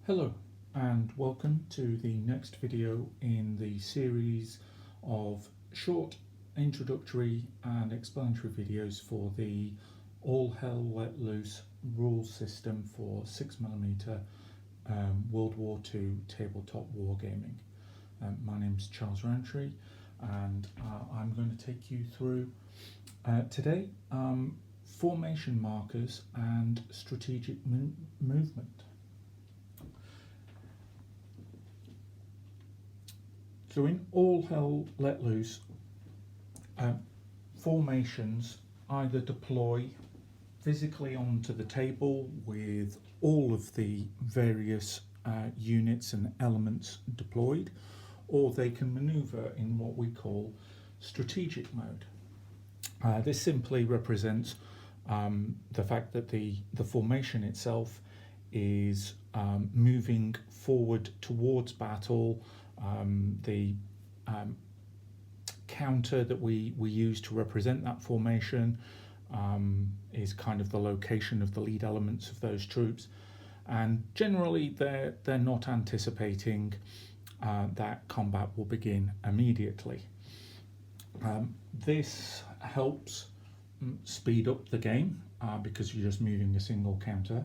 Hello and welcome to the next video in the series of short introductory and explanatory videos for the All Hell Let Loose rules system for 6mm World War II tabletop wargaming. My name is Charles Rowntree and I'm going to take you through today formation markers and strategic movement. So in All Hell Let Loose, formations either deploy physically onto the table with all of the various units and elements deployed, or they can maneuver in what we call strategic mode. This simply represents the fact that the formation itself is moving forward towards battle. The counter that we use to represent that formation is kind of the location of the lead elements of those troops, and generally they're not anticipating that combat will begin immediately. This helps speed up the game because you're just moving a single counter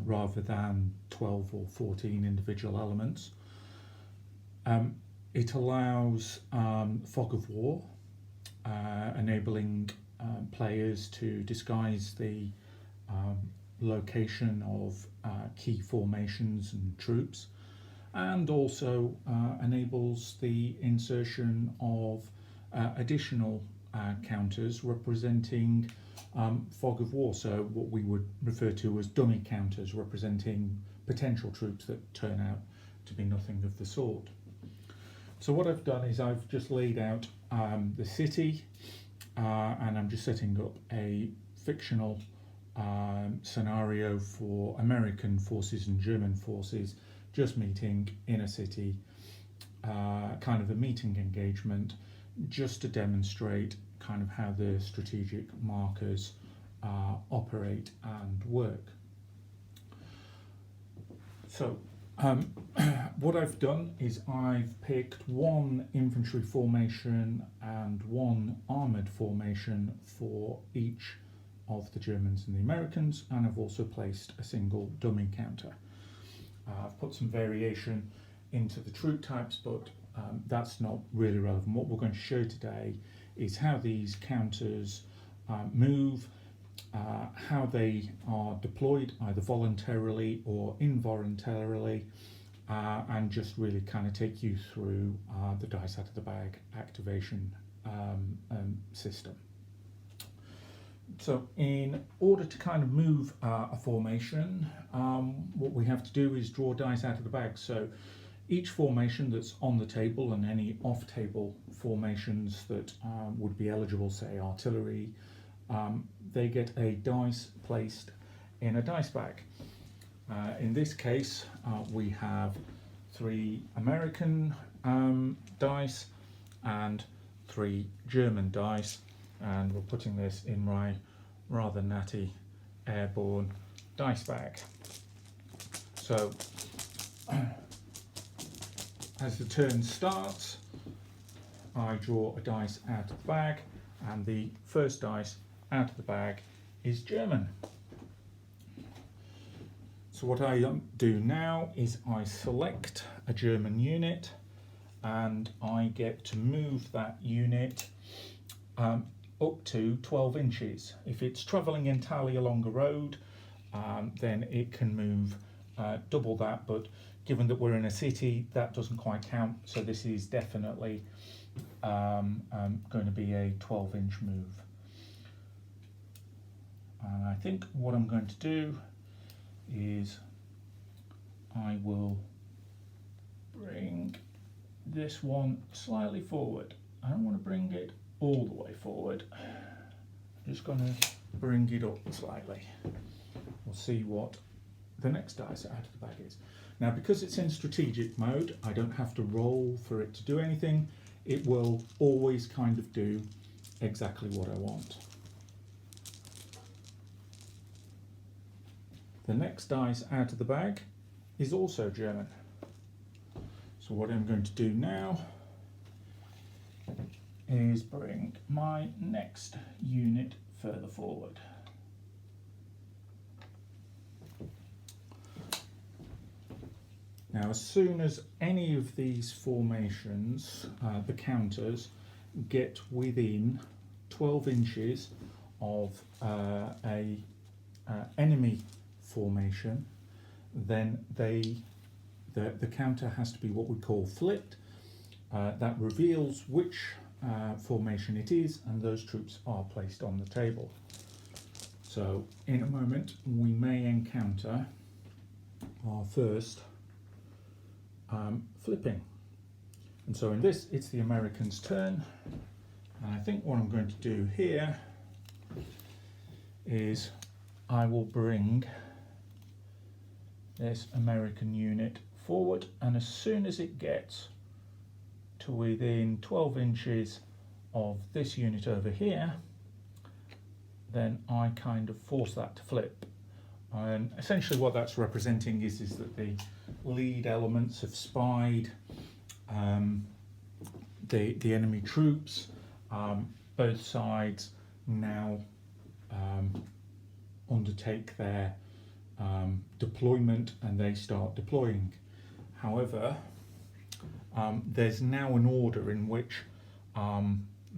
rather than 12 or 14 individual elements. It allows fog of war, enabling players to disguise the location of key formations and troops, and also enables the insertion of additional counters representing fog of war, so what we would refer to as dummy counters representing potential troops that turn out to be nothing of the sort. So what I've done is I've just laid out the city and I'm just setting up a fictional scenario for American forces and German forces just meeting in a city, kind of a meeting engagement, just to demonstrate kind of how the strategic markers operate and work. So what I've done is I've picked one infantry formation and one armoured formation for each of the Germans and the Americans, and I've also placed a single dummy counter. I've put some variation into the troop types, but that's not really relevant. What we're going to show today is how these counters move, how they are deployed either voluntarily or involuntarily, and just really kind of take you through the dice out of the bag activation system. So in order to kind of move a formation, what we have to do is draw dice out of the bag. So each formation that's on the table and any off-table formations that would be eligible, say artillery, they get a dice placed in a dice bag. In this case, we have 3 American dice and 3 German dice, and we're putting this in my rather natty airborne dice bag. So as the turn starts, I draw a dice out of the bag, and the first dice out of the bag is German. So what I do now is I select a German unit and I get to move that unit up to 12 inches. If it's travelling entirely along a road, then it can move double that, but given that we're in a city, that doesn't quite count, so this is definitely going to be a 12-inch move. And I think what I'm going to do is I will bring this one slightly forward. I don't want to bring it all the way forward. I'm just going to bring it up slightly. We'll see what the next dice out of the bag is. Now, because it's in strategic mode, I don't have to roll for it to do anything. It will always kind of do exactly what I want. The next dice out of the bag is also German. So what I'm going to do now is bring my next unit further forward. Now, as soon as any of these formations, the counters, get within 12 inches of a enemy formation, then the counter has to be what we call flipped. That reveals which formation it is, and those troops are placed on the table. So in a moment we may encounter our first flipping. And so in this, it's the Americans' turn, and I think what I'm going to do here is I will bring this American unit forward, and as soon as it gets to within 12 inches of this unit over here, then I kind of force that to flip. And essentially what that's representing is that the lead elements have spied the enemy troops. Both sides now undertake their deployment, and they start deploying. However, there's now an order in which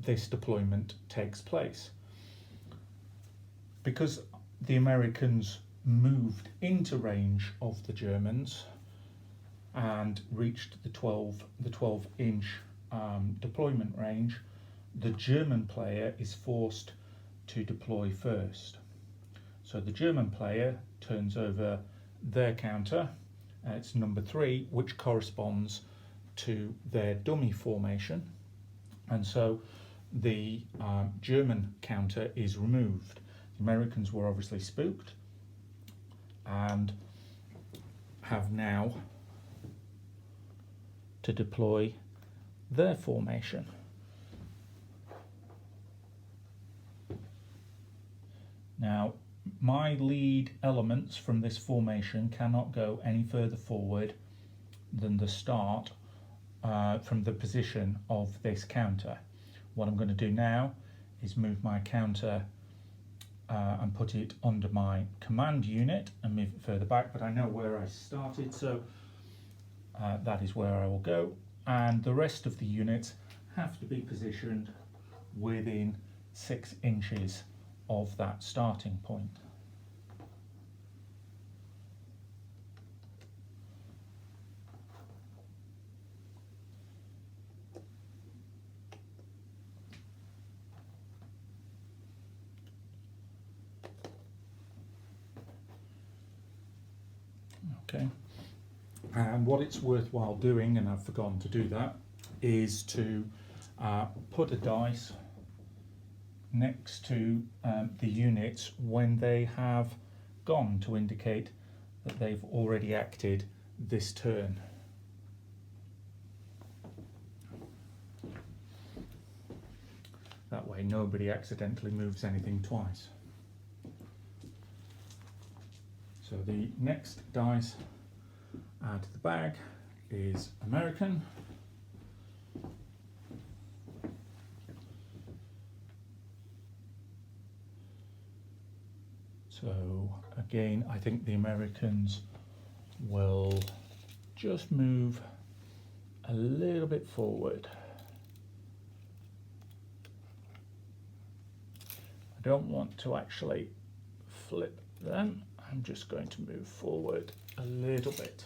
this deployment takes place. Because the Americans moved into range of the Germans and reached the 12-inch deployment range, the German player is forced to deploy first. So the German player turns over their counter, it's number 3, which corresponds to their dummy formation, and so the German counter is removed. The Americans were obviously spooked and have now to deploy their formation. Now, my lead elements from this formation cannot go any further forward than the start from the position of this counter. What I'm going to do now is move my counter and put it under my command unit and move it further back, but I know where I started, so that is where I will go, and the rest of the units have to be positioned within 6 inches of that starting point. Okay, and what it's worthwhile doing, and I've forgotten to do that, is to put a dice next to the units when they have gone, to indicate that they've already acted this turn. That way nobody accidentally moves anything twice. So the next dice out of the bag is American. So again, I think the Americans will just move a little bit forward. I don't want to actually flip them. I'm just going to move forward a little bit.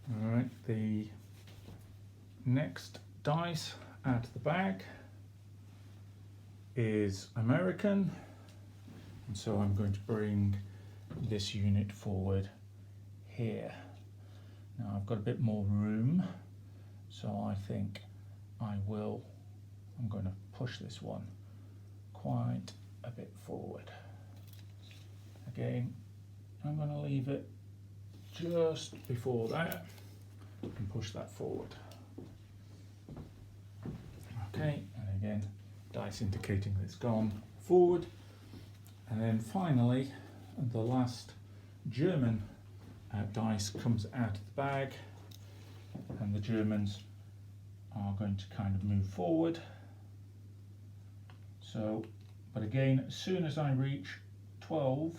All right, the next dice out of the bag is American, and so I'm going to bring this unit forward here. Now I've got a bit more room, so I think I'm going to push this one quite a bit forward. Again, I'm going to leave it just before that and push that forward. Okay, and again, dice indicating that it's gone forward. And then finally, the last German dice comes out of the bag, and the Germans are going to kind of move forward. So, but again, as soon as I reach 12,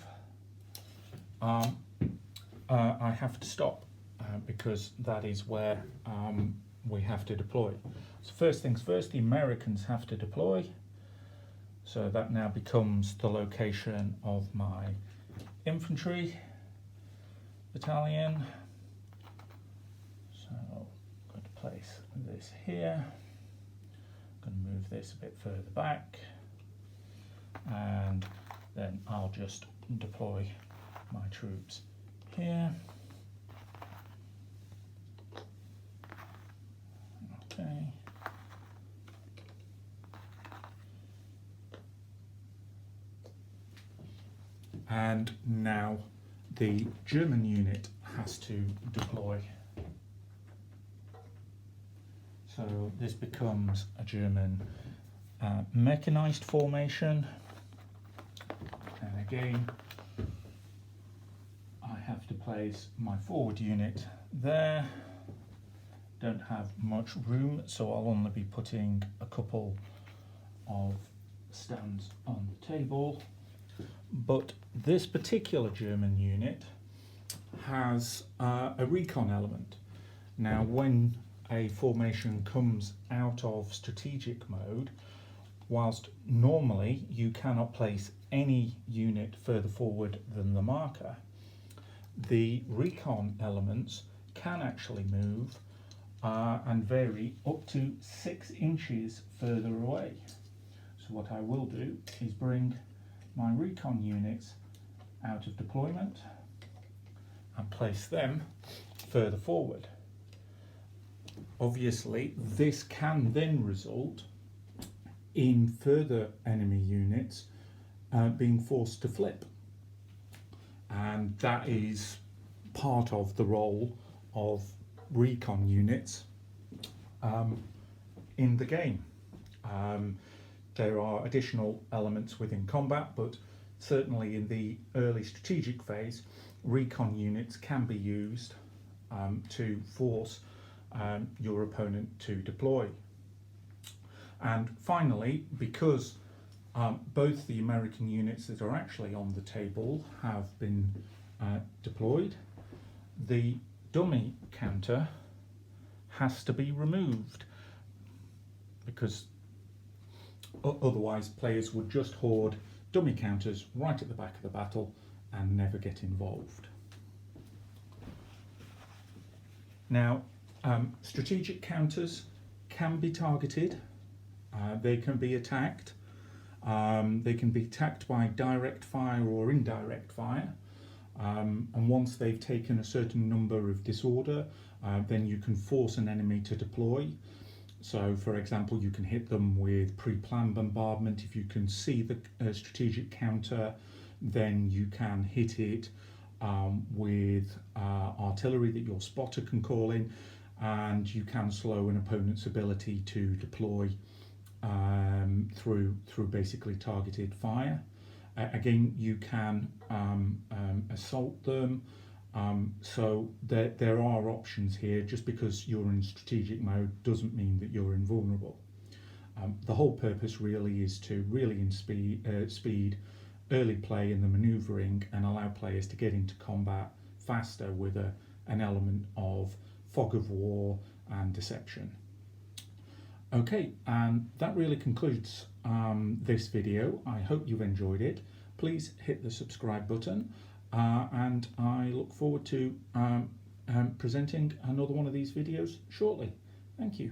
I have to stop because that is where we have to deploy. So first things first, the Americans have to deploy. So that now becomes the location of my infantry battalion. So I'm going to place this here. I'm going to move this a bit further back, and then I'll just deploy my troops here. Okay. And now the German unit has to deploy. So this becomes a German mechanized formation. And again, I have to place my forward unit there. Don't have much room, so I'll only be putting a couple of stands on the table. But this particular German unit has a recon element. Now, when a formation comes out of strategic mode, whilst normally you cannot place any unit further forward than the marker, the recon elements can actually move and vary up to 6 inches further away. So what I will do is bring my recon units out of deployment and place them further forward. Obviously, this can then result in further enemy units being forced to flip, and that is part of the role of recon units in the game. There are additional elements within combat, but certainly in the early strategic phase, recon units can be used to force your opponent to deploy. And finally, because both the American units that are actually on the table have been deployed, the dummy counter has to be removed, because otherwise players would just hoard dummy counters right at the back of the battle and never get involved. Now, strategic counters can be targeted, they can be attacked, they can be attacked by direct fire or indirect fire, and once they've taken a certain number of disorder, then you can force an enemy to deploy. So, for example, you can hit them with pre-planned bombardment. If you can see the strategic counter, then you can hit it with artillery that your spotter can call in, and you can slow an opponent's ability to deploy through basically targeted fire. Again, you can assault them. So there are options here. Just because you're in strategic mode doesn't mean that you're invulnerable. The whole purpose really is to really speed early play in the manoeuvring and allow players to get into combat faster with an element of fog of war and deception. Okay, and that really concludes this video. I hope you've enjoyed it. Please hit the subscribe button. And I look forward to presenting another one of these videos shortly. Thank you.